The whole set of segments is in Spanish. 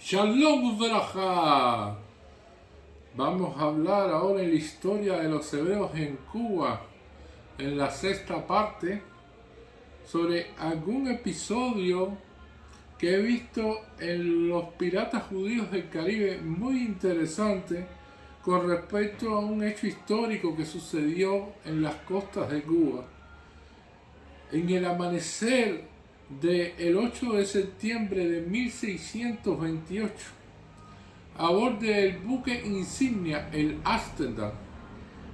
Shalom Uvraja. Vamos a hablar ahora en la historia de los hebreos en Cuba, en la sexta parte, sobre algún episodio que he visto en los piratas judíos del Caribe muy interesante con respecto a un hecho histórico que sucedió en las costas de Cuba. En el amanecer del 8 de septiembre de 1628, a bordo del buque insignia, el Ámsterdam,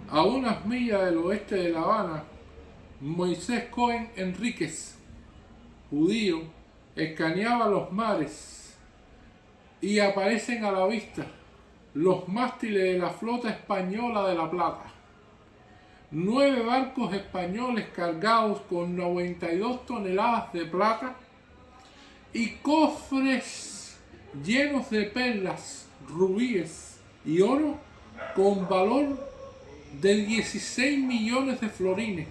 a unas millas del oeste de La Habana, Moisés Cohen Enríquez, judío, escaneaba los mares y aparecen a la vista los mástiles de la flota española de La Plata. 9 barcos españoles cargados con 92 toneladas de plata y cofres llenos de perlas, rubíes y oro con valor de 16 millones de florines.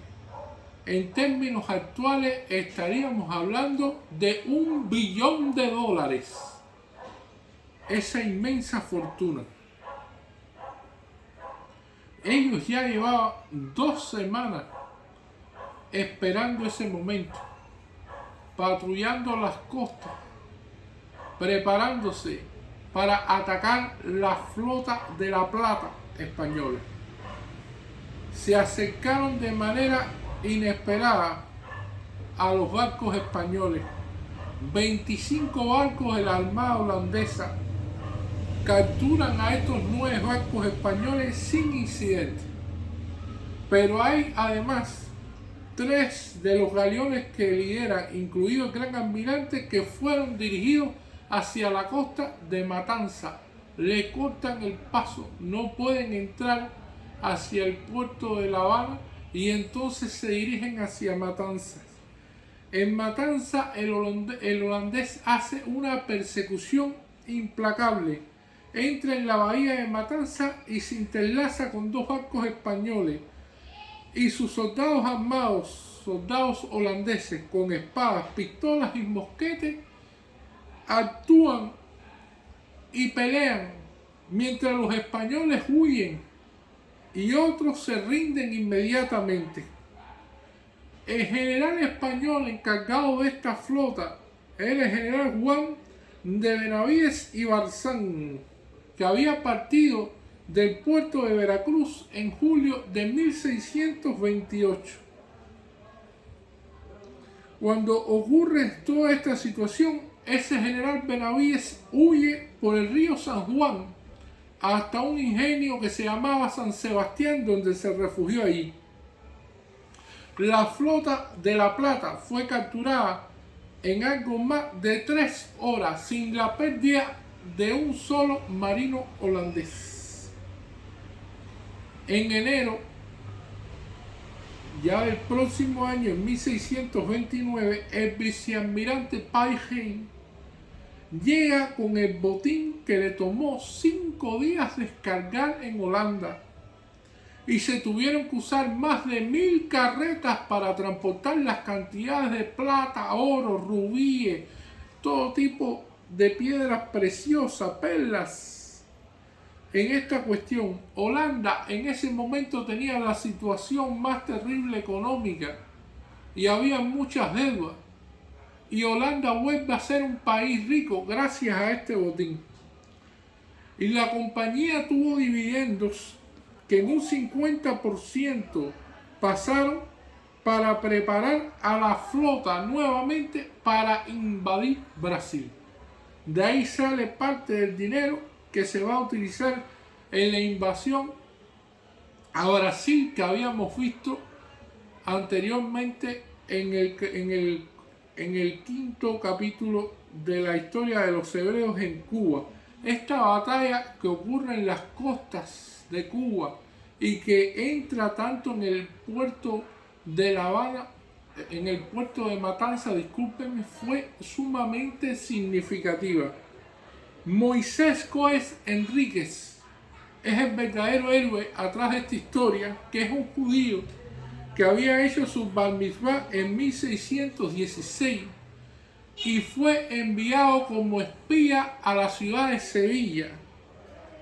En términos actuales estaríamos hablando de $1 billón. Esa inmensa fortuna. Ellos ya llevaban 2 semanas esperando ese momento, patrullando las costas, preparándose para atacar la flota de La Plata española. Se acercaron de manera inesperada a los barcos españoles. 25 barcos de la Armada holandesa capturan a estos 9 barcos españoles sin incidente. Pero hay además 3 de los galeones que lideran, incluido el Gran Almirante, que fueron dirigidos hacia la costa de Matanza. Le cortan el paso, no pueden entrar hacia el puerto de La Habana y entonces se dirigen hacia Matanzas. En Matanza el holandés hace una persecución implacable. Entra en la bahía de Matanza y se interlaza con 2 barcos españoles y sus soldados armados, soldados holandeses con espadas, pistolas y mosquetes, actúan y pelean mientras los españoles huyen y otros se rinden inmediatamente. El general español encargado de esta flota era el general Juan de Benavides y Barzán, que había partido del puerto de Veracruz en julio de 1628. Cuando ocurre toda esta situación, ese general Benavides huye por el río San Juan hasta un ingenio que se llamaba San Sebastián, donde se refugió allí. La flota de La Plata fue capturada en algo más de 3 horas sin la pérdida de un solo marino holandés. En enero ya del próximo año, en 1629, el vicealmirante Payen llega con el botín que le tomó 5 días descargar en Holanda y se tuvieron que usar más de 1000 carretas para transportar las cantidades de plata, oro, rubíes, todo tipo de piedras preciosas, perlas. En esta cuestión, Holanda en ese momento tenía la situación más terrible económica y había muchas deudas. Y Holanda vuelve a ser un país rico gracias a este botín. Y la compañía tuvo dividendos que en un 50% pasaron para preparar a la flota nuevamente para invadir Brasil. De ahí sale parte del dinero que se va a utilizar en la invasión a Brasil que habíamos visto anteriormente en el 5º capítulo de la historia de los hebreos en Cuba. Esta batalla que ocurre en las costas de Cuba y que entra tanto en el puerto de La Habana, en el puerto de Matanza, discúlpenme, fue sumamente significativa. Moisés Cohen Enríquez es el verdadero héroe atrás de esta historia, que es un judío que había hecho su bar mitzvah en 1616 y fue enviado como espía a la ciudad de Sevilla,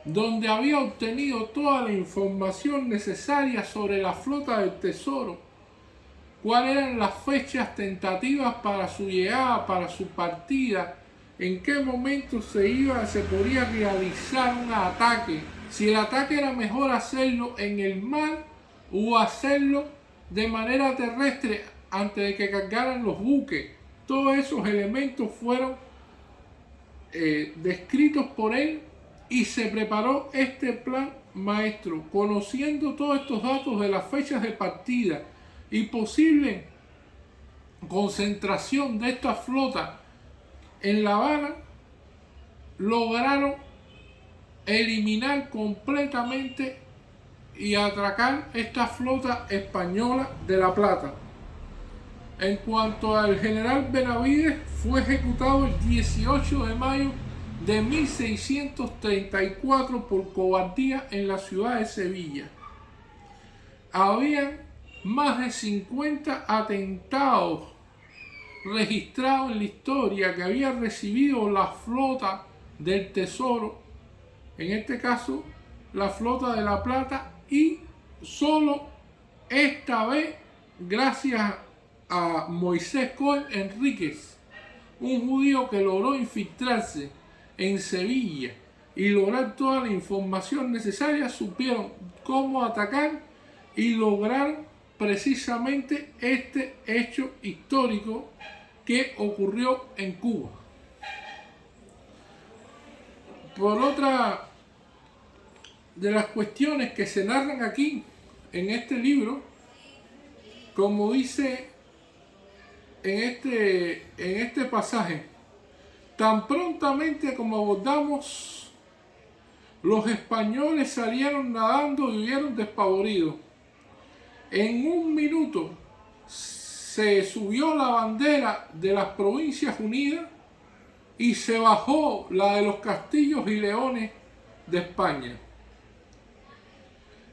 donde había obtenido toda la información necesaria sobre la flota del Tesoro, cuáles eran las fechas tentativas para su llegada, para su partida, en qué momento se podría realizar un ataque, si el ataque era mejor hacerlo en el mar o hacerlo de manera terrestre antes de que cargaran los buques. Todos esos elementos fueron descritos por él y se preparó este plan maestro, conociendo todos estos datos de las fechas de partida y posible concentración de esta flota en La Habana. Lograron eliminar completamente y atracar esta flota española de La Plata. En cuanto al general Benavides, fue ejecutado el 18 de mayo de 1634 por cobardía en la ciudad de Sevilla. Habían más de 50 atentados registrados en la historia que había recibido la flota del Tesoro, en este caso la flota de La Plata, y solo esta vez, gracias a Moisés Cohen Enríquez, un judío que logró infiltrarse en Sevilla y lograr toda la información necesaria, supieron cómo atacar y lograr precisamente este hecho histórico que ocurrió en Cuba. Por otra de las cuestiones que se narran aquí en este libro, como dice en este pasaje, tan prontamente como abordamos, los españoles salieron nadando y huyeron despavoridos. En un minuto se subió la bandera de las Provincias Unidas y se bajó la de los Castillos y Leones de España.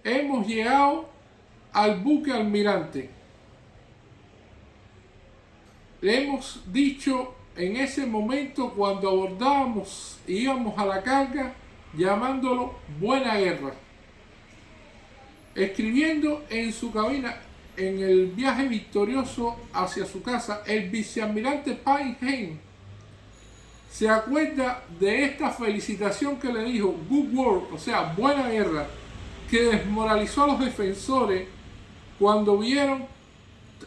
Hemos llegado al buque almirante. Le hemos dicho en ese momento, cuando abordábamos y íbamos a la carga, llamándolo Buena Guerra. Escribiendo en su cabina en el viaje victorioso hacia su casa, el vicealmirante Painheim se acuerda de esta felicitación que le dijo, Good Work, o sea, buena guerra, que desmoralizó a los defensores cuando vieron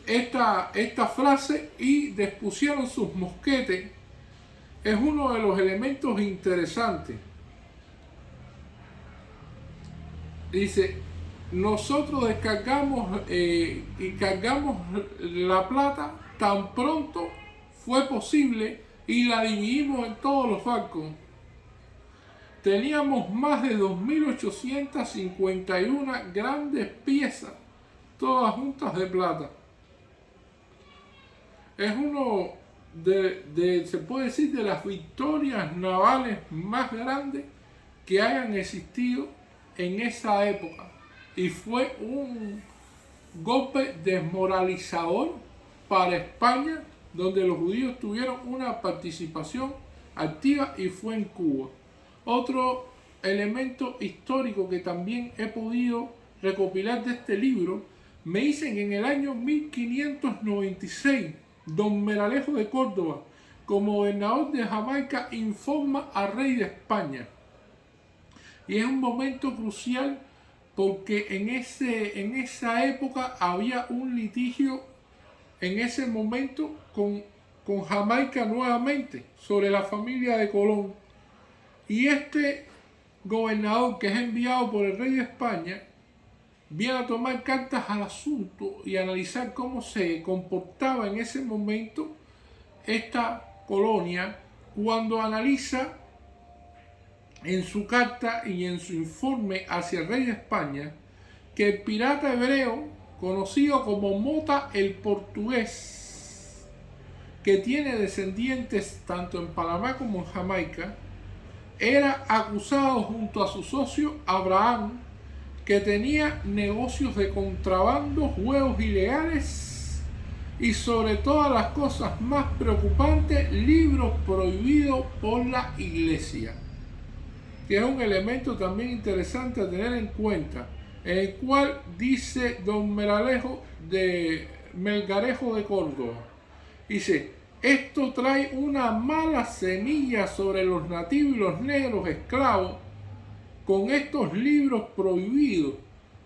esta frase y dispusieron sus mosquetes. Es uno de los elementos interesantes. Dice, nosotros descargamos y cargamos La Plata tan pronto fue posible y la dividimos en todos los barcos. Teníamos más de 2.851 grandes piezas, todas juntas de plata. Es uno se puede decir, de las victorias navales más grandes que hayan existido en esa época. Y fue un golpe desmoralizador para España, donde los judíos tuvieron una participación activa, y fue en Cuba. Otro elemento histórico que también he podido recopilar de este libro, me dicen que en el año 1596, don Melalejo de Córdoba, como gobernador de Jamaica, informa al rey de España. Y es un momento crucial porque en esa época había un litigio en ese momento con Jamaica nuevamente sobre la familia de Colón. Y este gobernador, que es enviado por el rey de España, viene a tomar cartas al asunto y analizar cómo se comportaba en ese momento esta colonia, cuando analiza en su carta y en su informe hacia el rey de España que el pirata hebreo, conocido como Mota el Portugués, que tiene descendientes tanto en Panamá como en Jamaica, era acusado junto a su socio Abraham, que tenía negocios de contrabando, juegos ilegales y sobre todas las cosas más preocupantes, libros prohibidos por la Iglesia, que es un elemento también interesante a tener en cuenta, en el cual dice don Melgarejo de Córdoba, dice: esto trae una mala semilla sobre los nativos y los negros esclavos con estos libros prohibidos,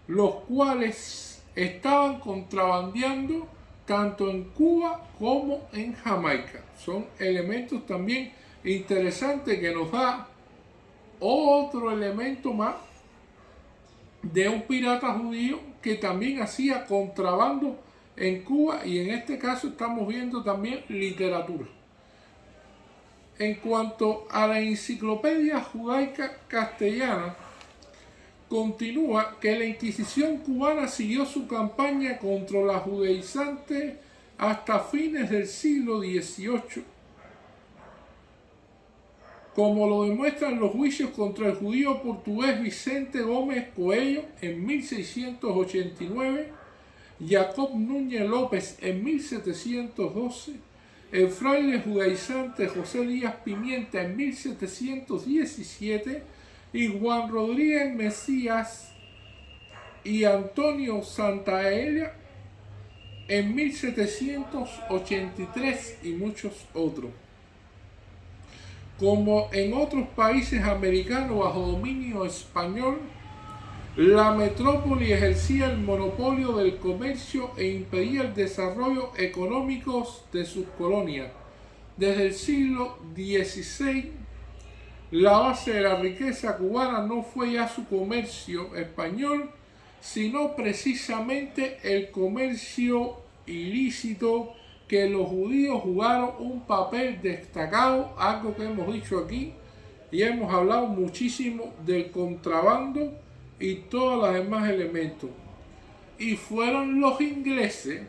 los cuales estaban contrabandeando tanto en Cuba como en Jamaica. Son elementos también interesantes que nos da otro elemento más de un pirata judío que también hacía contrabando en Cuba, y en este caso estamos viendo también literatura. En cuanto a la Enciclopedia Judaica Castellana, continúa que la Inquisición cubana siguió su campaña contra la judaizante hasta fines del siglo XVIII, como lo demuestran los juicios contra el judío portugués Vicente Gómez Coello en 1689, Jacob Núñez López en 1712, el fraile judaizante José Díaz Pimienta en 1717 y Juan Rodríguez Mesías y Antonio Santaella en 1783 y muchos otros. Como en otros países americanos bajo dominio español, la metrópoli ejercía el monopolio del comercio e impedía el desarrollo económico de sus colonias. Desde el siglo XVI, la base de la riqueza cubana no fue ya su comercio español, sino precisamente el comercio ilícito, que los judíos jugaron un papel destacado, algo que hemos dicho aquí, y hemos hablado muchísimo del contrabando y todos los demás elementos. Y fueron los ingleses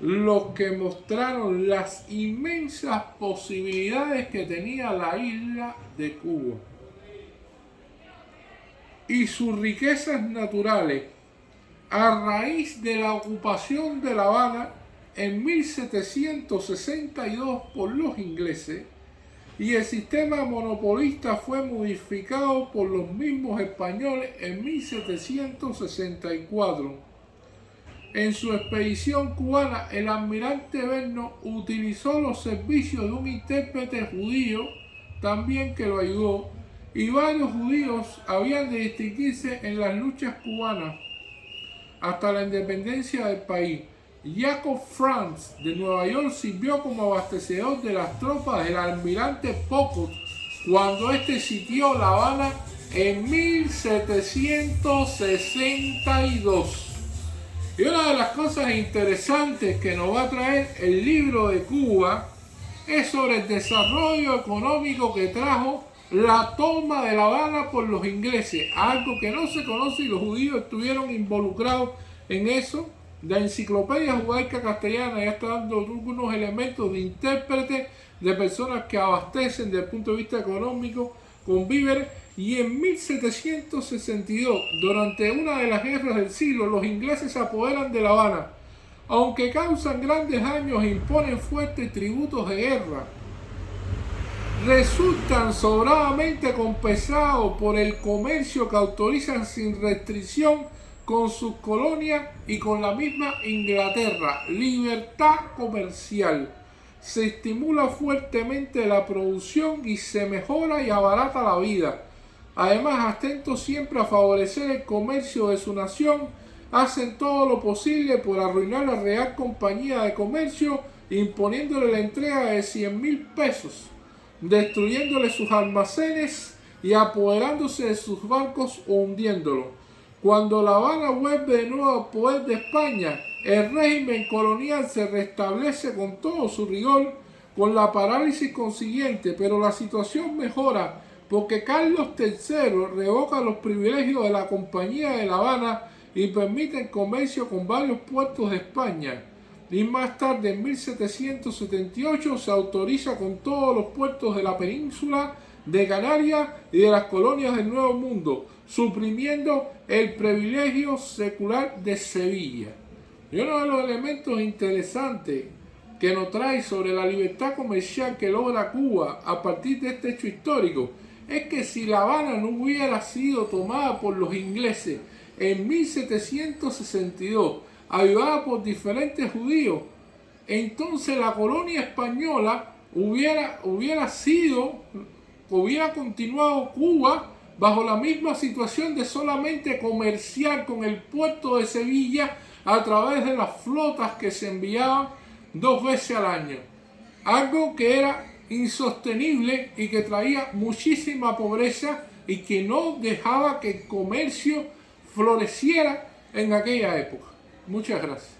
los que mostraron las inmensas posibilidades que tenía la isla de Cuba y sus riquezas naturales. A raíz de la ocupación de La Habana en 1762 por los ingleses, y el sistema monopolista fue modificado por los mismos españoles en 1764. En su expedición cubana, el almirante Verno utilizó los servicios de un intérprete judío también que lo ayudó, y varios judíos habían de distinguirse en las luchas cubanas hasta la independencia del país. Jacob Franz de Nueva York sirvió como abastecedor de las tropas del almirante Pocot cuando este sitió La Habana en 1762. Y una de las cosas interesantes que nos va a traer el libro de Cuba es sobre el desarrollo económico que trajo la toma de La Habana por los ingleses, algo que no se conoce y los judíos estuvieron involucrados en eso. La Enciclopedia Judaica Castellana ya está dando algunos elementos de intérprete, de personas que abastecen desde el punto de vista económico con víveres. Y en 1762, durante una de las guerras del siglo, los ingleses se apoderan de La Habana, aunque causan grandes daños e imponen fuertes tributos de guerra. Resultan sobradamente compensados por el comercio que autorizan sin restricción con sus colonias y con la misma Inglaterra. Libertad comercial. Se estimula fuertemente la producción y se mejora y abarata la vida. Además, atentos siempre a favorecer el comercio de su nación, hacen todo lo posible por arruinar la Real Compañía de Comercio, imponiéndole la entrega de 100,000 pesos, destruyéndole sus almacenes y apoderándose de sus barcos o hundiéndolos. Cuando La Habana vuelve de nuevo al poder de España, el régimen colonial se restablece con todo su rigor, con la parálisis consiguiente, pero la situación mejora porque Carlos III revoca los privilegios de la Compañía de La Habana y permite el comercio con varios puertos de España. Y más tarde, en 1778, se autoriza con todos los puertos de la península de Canarias y de las colonias del Nuevo Mundo, suprimiendo el privilegio secular de Sevilla. Y uno de los elementos interesantes que nos trae sobre la libertad comercial que logra Cuba a partir de este hecho histórico es que si La Habana no hubiera sido tomada por los ingleses en 1762, ayudada por diferentes judíos, entonces la colonia española hubiera continuado Cuba bajo la misma situación de solamente comerciar con el puerto de Sevilla a través de las flotas que se enviaban 2 veces al año. Algo que era insostenible y que traía muchísima pobreza y que no dejaba que el comercio floreciera en aquella época. Muchas gracias.